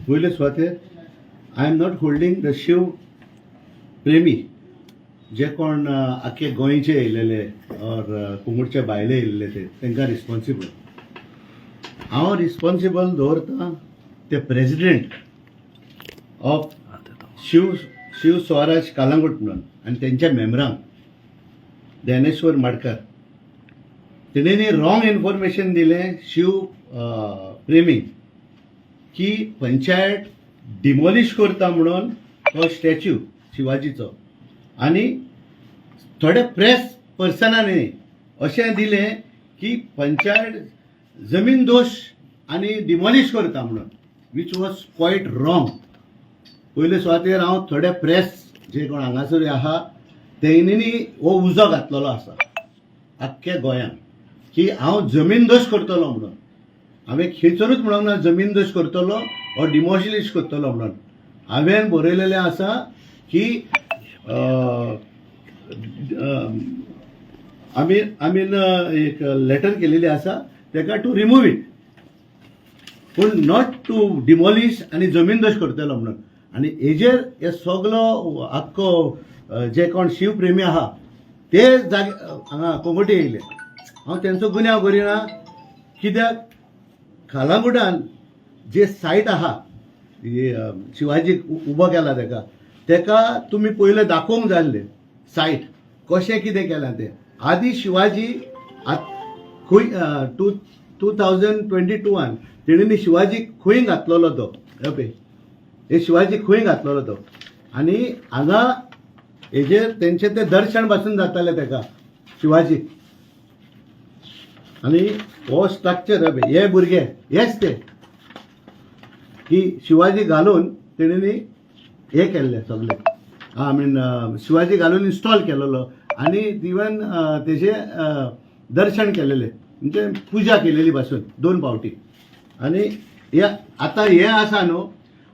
पयले सुवातेर I am not holding the Shiv प्रेमी जे कोण आख्खे गोंयचे येयलेले और कुंगुटचे भायले येयलेले तांकां रिस्पॉन्सिबल हांव रिस्पॉन्सिबल दवरता ते प्रेसिडेंट ऑफ शिव स्वराज कालांगूट म्हणून आनी तेंच्या मेंबरांक ज्ञानेश्वर माडकर तेणेंनी रॉंग इन्फॉर्मेशन दिलें शिव प्रेमी की पंचायत डिमॉलिश करता म्हणून तो स्टॅच्यू शिवाजीचो आनी थोडे प्रेस पर्सनांनी अशें दिलें की पंचायत जमीन दोश आनी डिमॉलिश करता म्हणून वीच वॉज क्वायट रॉंग. पयले सुवातेर हांव थोडे प्रेस जे कोण हांगासर आहा तेणींनी हो उजो घातलेलो आसा आख्ख्या गोंयांत की हांव जमीन दोश करतलो म्हणून. हांवें खंयसरूच म्हणूंक ना जमीन दोश करतलो वा डिमॉलिश करतलो म्हणून. हांवें बरयलेलें आसा की आमीन एक लेटर केलेली आसा तेका टू रिमूव इट पूण नॉट टू डिमॉलिश आनी जमीन दोश करतलो म्हणून. आनी हेजेर हे सगलो आख्खो जे कोण शिवप्रेमी आहा ते जागे हांगा कोंगुटी येयले. हांव तेंचो गुन्यांव करिना कित्याक कालांगुटान जे सायट आहा शिवाजीक उबो केला तेका तुमी पयले दाखोवंक जाय आसलें सायट कशें कितें केलां तें. आदी शिवाजी खंय 2022 तेणींनी शिवाजी खंय घातलेलो तो हे शिवाजी खंय घातलेलो तो आनी हांगा हेजेर तेंचे ते दर्शन पासून जातालें तेका शिवाजीक. आनी हो स्ट्रक्चर हे भुरगे हेच ते की शिवाजी घालून तेणींनी हे केल्ले सगळे आय मीन शिवाजी घालून इन्स्टॉल केलेलो आनी इवन तेजे दर्शन केलेले म्हणजे पुजा केलेली पासून 2 फावटी. आनी हे आतां हे आसा न्हू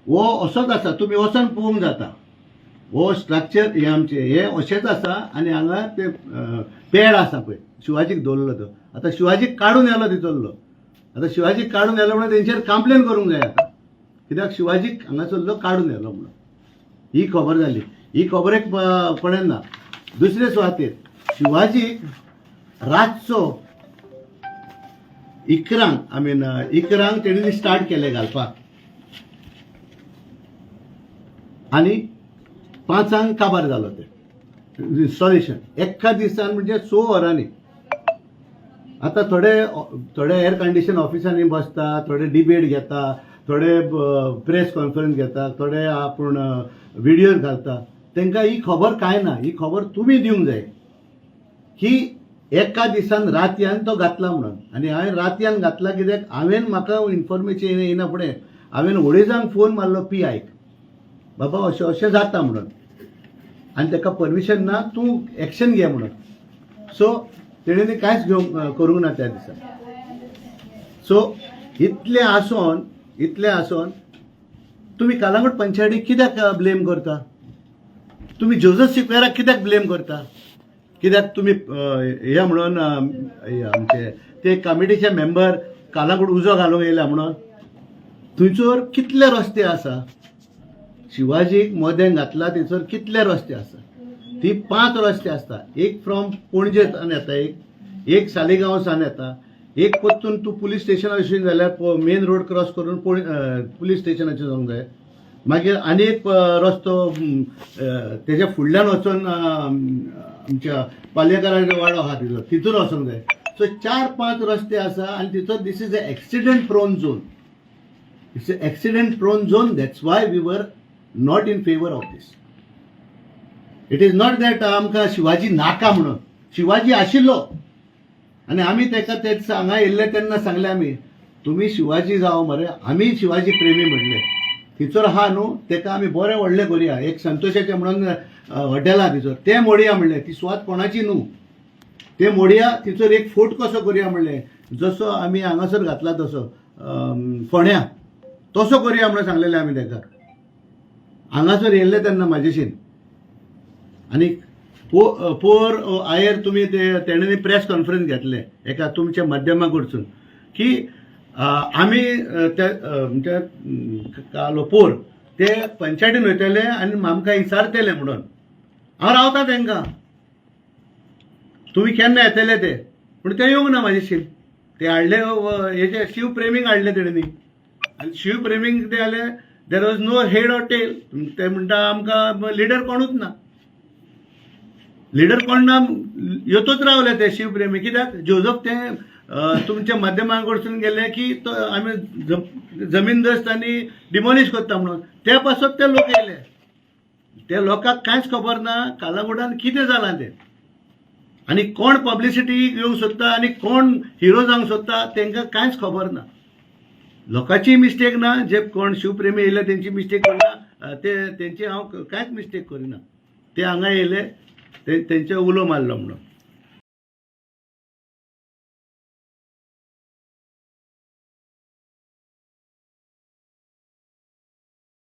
हो असोच आसा तुमी वचोन पळोवंक जाता. हो स्ट्रक्चर हे आमचे हे अशेंच आसा आनी हांगा ते पेड आसा पळय शिवाजीक दवरलो तो. आतां शिवाजीक काडून येयलो तितूरलो. आतां शिवाजीक काडून येयलो म्हणून तेंचेर कंप्लेन करूंक जाय आतां कित्याक शिवाजीक हांगासरलो काडून येयलो म्हणून. ही खबर जाली. ही खबरेक पडना ना. दुसरे सुवातेर शिवाजीक रातचो इकरांक तेणींनी स्टार्ट केले घालपाक आनी 5 काबार जालो ते इन्स्टॉलेशन एका दिसान म्हणजे 6 वरांनी. आतां थोडे एअर कंडिशन ऑफिसांनी बसता, थोडे डिबेट घेता, थोडे प्रेस कॉन्फरन्स घेता, थोडे आपूण व्हिडिओ घालता. तांकां ही खबर कांय ना. ही खबर तुमी दिवंक जाय की एका दिसान रातयान तो घातला म्हणून. आनी हांवें रातयान घातला कित्याक हांवें म्हाका इन्फॉर्मेशन येयना फुडें हांवें वडेजांक फोन मारलो PIक बाबा अशें अशें जाता म्हणून आनी ताका परमिशन ना तूं एक्शन घे म्हणून. सो तेणेंनी कांयच करूंक ना त्या दिसा. सो इतलें आसोन तुमी कालांगूट पंचायतीक कित्याक ब्लेम करता. तुमी जोसेफ सिक्वेराक कित्याक ब्लेम करता. कित्याक तुमी हे म्हणून आमचे ते कमिटीचे मेंबर कालांगूट उजो घालूंक येयला म्हणून. थंयसर कितले रस्ते आसा शिवाजीक मोदें घातला थंयसर कितले रस्ते आसा. ती 5 रस्ते आसता. एक फ्रॉम पणजेंतल्यान येता, एक सालिगांवसान येता, एक परतून तूं पुलीस स्टेशनार वचून जाल्यार मेन रोड क्रॉस करून पुलीस स्टेशनाचेर वचूंक जाय. मागीर आनी एक रस्तो तेज्या फुडल्यान वचून आमच्या पालयेकाराचो वाडो आहा तितून वचूंक जाय. सो 4-5 रस्ते आसा आनी तितून this is a accident prone zone. It's a accident prone zone. That's why we were not in favour of this. It is not that आमकां शिवाजी नाका म्हणून. शिवाजी आशिल्लो आनी आमी तेका तेच हांगा येयल्ले तेन्ना सांगलें आमी तुमी शिवाजी जावं मरे. आमी शिवाजी प्रेमी म्हणले. थिचर आहा न्हू तेका आमी बरें व्हडलें करुया. एक संतोशाचें म्हणून हॉटेल आहा थिचर तें मोडया म्हणलें. ती सुवात कोणाची न्हू तें मोडया. थिचर एक फोर्ट कसो करुया म्हणलें जसो आमी हांगासर घातला तसो फोंड्या तसो करुया म्हणून सांगलेलें आमी तेका. हांगासर येयल्ले तेन्ना म्हाजेशीन आनी पोर आयर तुमी ते तेणेंनी प्रेस कॉन्फरन्स घेतले एका तुमच्या माध्यमा कडसून की आमी म्हणजे लोपोर ते पंचायतीन वयतले आनी आमकां विचारतले म्हणून हांव रावता तांकां तुमी केन्ना येतले ते पूण ते येवंक ना म्हाजेशीर ते हाडले हेचे शिवप्रेमीक हाडले तेणी आनी शिवप्रेमीक कितें जालें there was no head or tail ते म्हणटा आमकां लिडर कोणूच ना लिडर कोण ना येतूच रावले ते शिवप्रेमी कित्याक जोजफ ते तुमच्या माध्यमां कडसून गेले की आमी जमीनदस्त आनी डिमॉलिश करता म्हणून ते पासत ते लोक येयले ते लोकांक कांयच खबर ना कालांगुटान कितें जालां तें आनी कोण पब्लिसिटी घेवंक सोदता आनी कोण हिरो जावंक सोदता तांकां कांयच खबर ना लोकांची मिस्टेक ना जे कोण शिवप्रेमी येयले तेंची मिस्टेक करना तेंची हांव कांयच मिस्टेक करिना ते हांगा येयले तेंचे उलो मारलो म्हणून